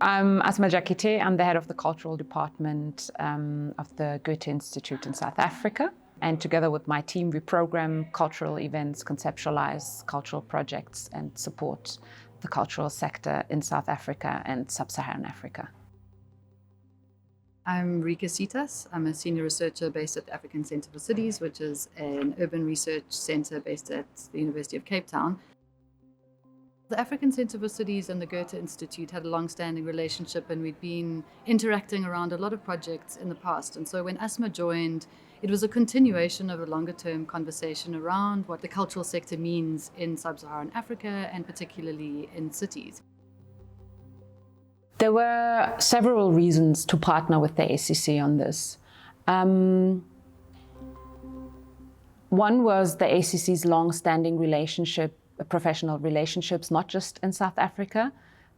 I'm Asma Jakite. I'm the head of the cultural department of the Goethe-Institut in South Africa. And together with my team, we program cultural events, conceptualize cultural projects, and support the cultural sector in South Africa and Sub-Saharan Africa. I'm Rika Sitas. I'm a senior researcher based at the African Centre for Cities, which is an urban research centre based at the University of Cape Town. The African Centre for Cities and the Goethe-Institut had a long-standing relationship, and we'd been interacting around a lot of projects in the past. And so when Asma joined, it was a continuation of a longer-term conversation around what the cultural sector means in Sub-Saharan Africa and particularly in cities. There were several reasons to partner with the ACC on this. One was the ACC's long-standing relationship, professional relationships, not just in South Africa,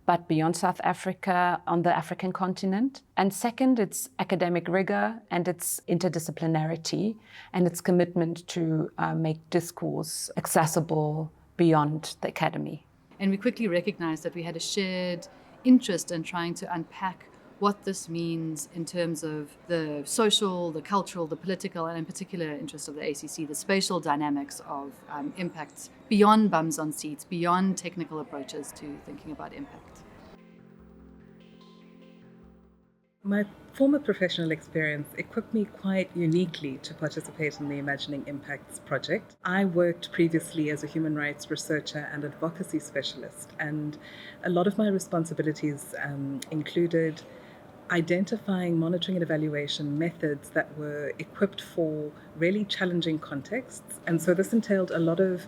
but beyond South Africa, on the African continent. And second, its academic rigor and its interdisciplinarity and its commitment to make discourse accessible beyond the academy. And we quickly recognized that we had a shared interest in trying to unpack what this means in terms of the social, the cultural, the political, and in particular interest of the ACC, the spatial dynamics of impacts beyond bums on seats, beyond technical approaches to thinking about impact. My former professional experience equipped me quite uniquely to participate in the Imagining Impacts project. I worked previously as a human rights researcher and advocacy specialist, and a lot of my responsibilities included identifying monitoring and evaluation methods that were equipped for really challenging contexts. And so this entailed a lot of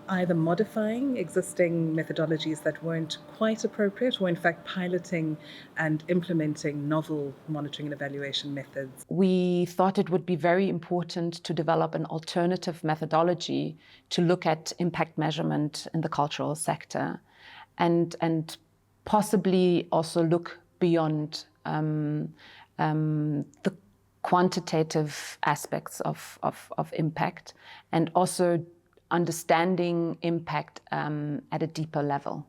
either modifying existing methodologies that weren't quite appropriate, or in fact piloting and implementing novel monitoring and evaluation methods. We thought it would be very important to develop an alternative methodology to look at impact measurement in the cultural sector, and possibly also look beyond the quantitative aspects of impact, and also understanding impact at a deeper level.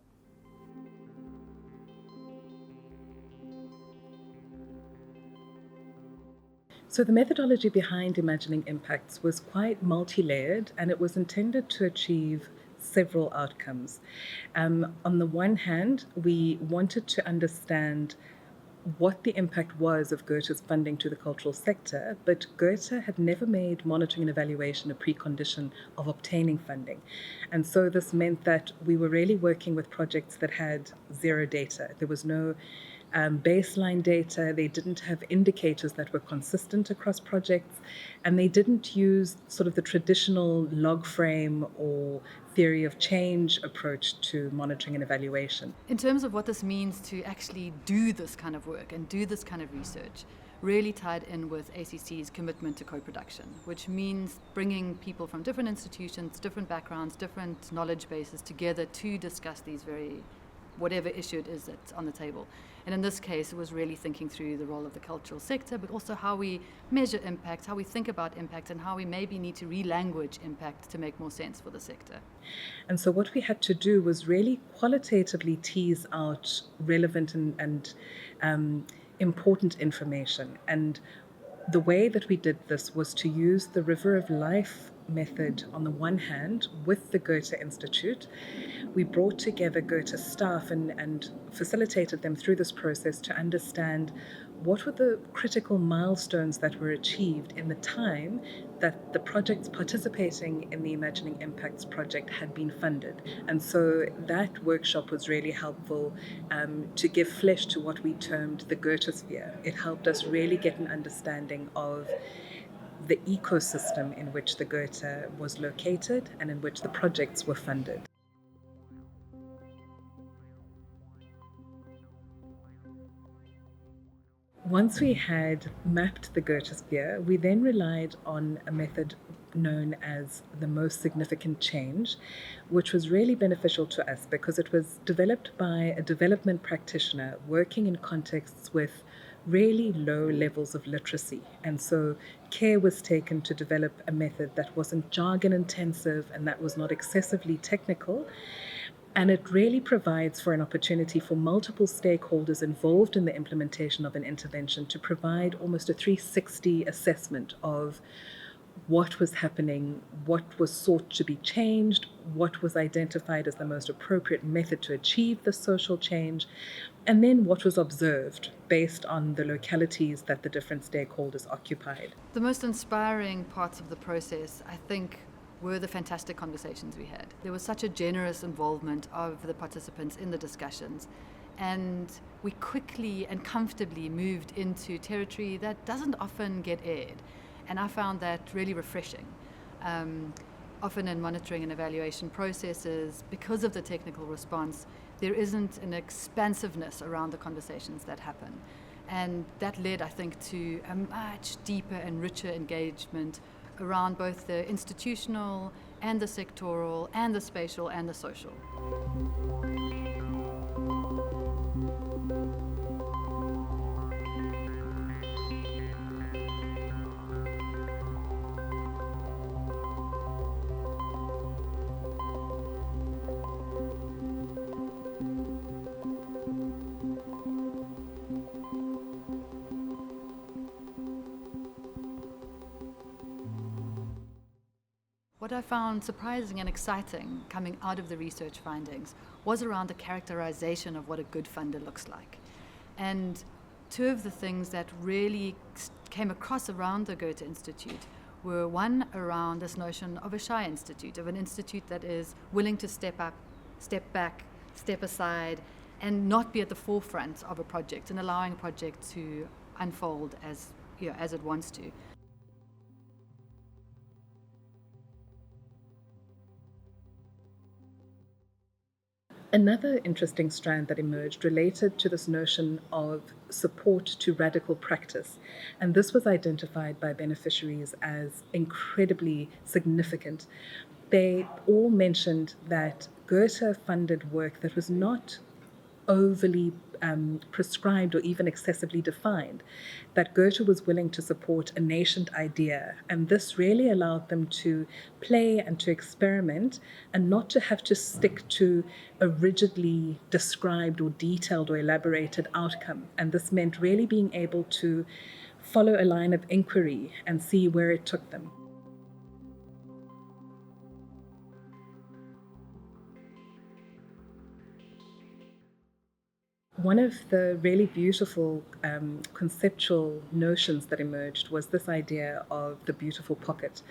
So the methodology behind Imagining Impacts was quite multi-layered, and it was intended to achieve several outcomes. On the one hand, we wanted to understand what the impact was of Goethe's funding to the cultural sector, but Goethe had never made monitoring and evaluation a precondition of obtaining funding. And so this meant that we were really working with projects that had zero data. There was no baseline data, they didn't have indicators that were consistent across projects, and they didn't use sort of the traditional log frame or theory of change approach to monitoring and evaluation. In terms of what this means to actually do this kind of work and do this kind of research, really tied in with ACC's commitment to co-production, which means bringing people from different institutions, different backgrounds, different knowledge bases together to discuss these whatever issue it is that's on the table. And in this case, it was really thinking through the role of the cultural sector, but also how we measure impact, how we think about impact, and how we maybe need to re-language impact to make more sense for the sector. And so what we had to do was really qualitatively tease out relevant and important information. And the way that we did this was to use the River of Life method on the one hand with the Goethe-Institut. We brought together Goethe staff and facilitated them through this process to understand what were the critical milestones that were achieved in the time that the projects participating in the Imagining Impacts project had been funded. And so that workshop was really helpful to give flesh to what we termed the Goethe sphere. It helped us really get an understanding of the ecosystem in which the Goethe was located and in which the projects were funded. Once we had mapped the Goethe sphere, we then relied on a method known as the most significant change, which was really beneficial to us because it was developed by a development practitioner working in contexts with really low levels of literacy. And so care was taken to develop a method that wasn't jargon intensive and that was not excessively technical, And it really provides for an opportunity for multiple stakeholders involved in the implementation of an intervention to provide almost a 360 assessment of what was happening, what was sought to be changed, what was identified as the most appropriate method to achieve the social change, and then what was observed based on the localities that the different stakeholders occupied. The most inspiring parts of the process, I think, were the fantastic conversations we had. There was such a generous involvement of the participants in the discussions, and we quickly and comfortably moved into territory that doesn't often get aired. And I found that really refreshing. Often in monitoring and evaluation processes, because of the technical response, there isn't an expansiveness around the conversations that happen. And that led, I think, to a much deeper and richer engagement around both the institutional and the sectoral and the spatial and the social. What I found surprising and exciting coming out of the research findings was around the characterization of what a good funder looks like. And two of the things that really came across around the Goethe-Institut were one around this notion of a shy institute, of an institute that is willing to step up, step back, step aside, and not be at the forefront of a project and allowing a project to unfold as it wants to. Another interesting strand that emerged related to this notion of support to radical practice, and this was identified by beneficiaries as incredibly significant. They all mentioned that Goethe funded work that was not overly prescribed or even excessively defined, that Goethe was willing to support a nascent idea. And this really allowed them to play and to experiment and not to have to stick to a rigidly described or detailed or elaborated outcome. And this meant really being able to follow a line of inquiry and see where it took them. One of the really beautiful conceptual notions that emerged was this idea of the beautiful pocket.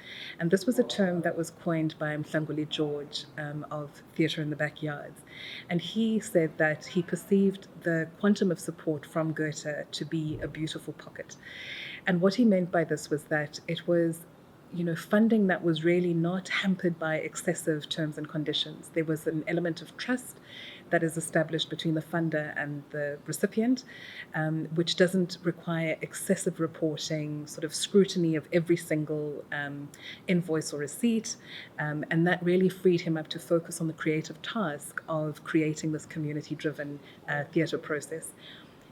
And this was a term that was coined by Mhlanguli George of Theatre in the Backyards. And he said that he perceived the quantum of support from Goethe to be a beautiful pocket. And what he meant by this was that it was funding that was really not hampered by excessive terms and conditions. There was an element of trust that is established between the funder and the recipient, which doesn't require excessive reporting, sort of scrutiny of every single invoice or receipt, and that really freed him up to focus on the creative task of creating this community-driven theatre process.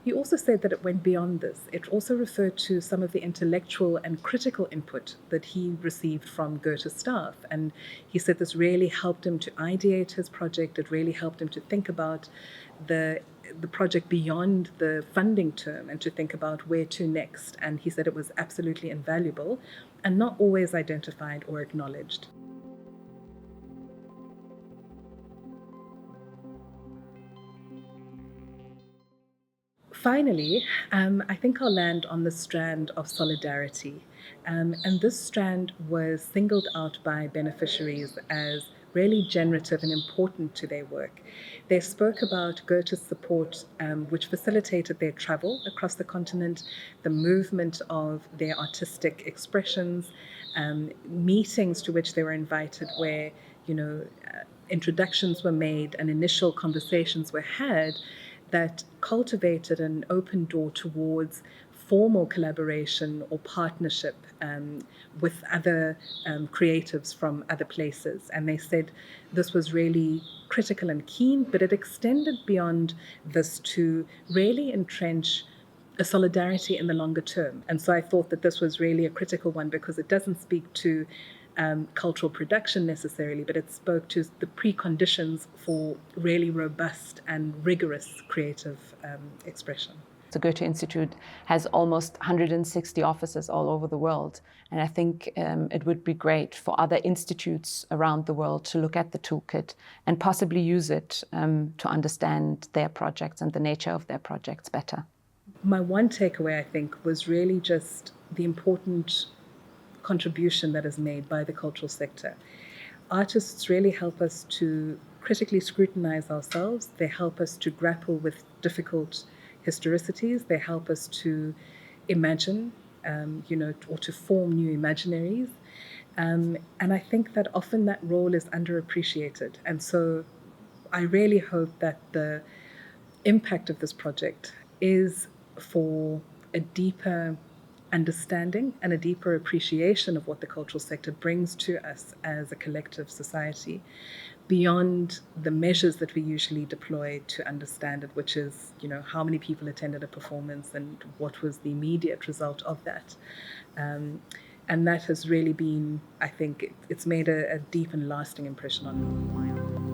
He also said that it went beyond this. It also referred to some of the intellectual and critical input that he received from Goethe's staff. And he said this really helped him to ideate his project. It really helped him to think about the project beyond the funding term and to think about where to next. And he said it was absolutely invaluable and not always identified or acknowledged. Finally, I think I'll land on the strand of solidarity. And this strand was singled out by beneficiaries as really generative and important to their work. They spoke about Goethe's support, which facilitated their travel across the continent, the movement of their artistic expressions, meetings to which they were invited where, introductions were made and initial conversations were had that cultivated an open door towards formal collaboration or partnership with other creatives from other places. And they said this was really critical and keen, but it extended beyond this to really entrench a solidarity in the longer term. And so I thought that this was really a critical one because it doesn't speak to cultural production necessarily, but it spoke to the preconditions for really robust and rigorous creative expression. The Goethe-Institut has almost 160 offices all over the world, and I think it would be great for other institutes around the world to look at the toolkit and possibly use it to understand their projects and the nature of their projects better. My one takeaway, I think, was really just the important contribution that is made by the cultural sector. Artists really help us to critically scrutinize ourselves. They help us to grapple with difficult historicities. They help us to imagine, or to form new imaginaries. And I think that often that role is underappreciated. And so I really hope that the impact of this project is for a deeper understanding and a deeper appreciation of what the cultural sector brings to us as a collective society, beyond the measures that we usually deploy to understand it, which is, how many people attended a performance and what was the immediate result of that. And that has really been, I think, it's made a deep and lasting impression on me.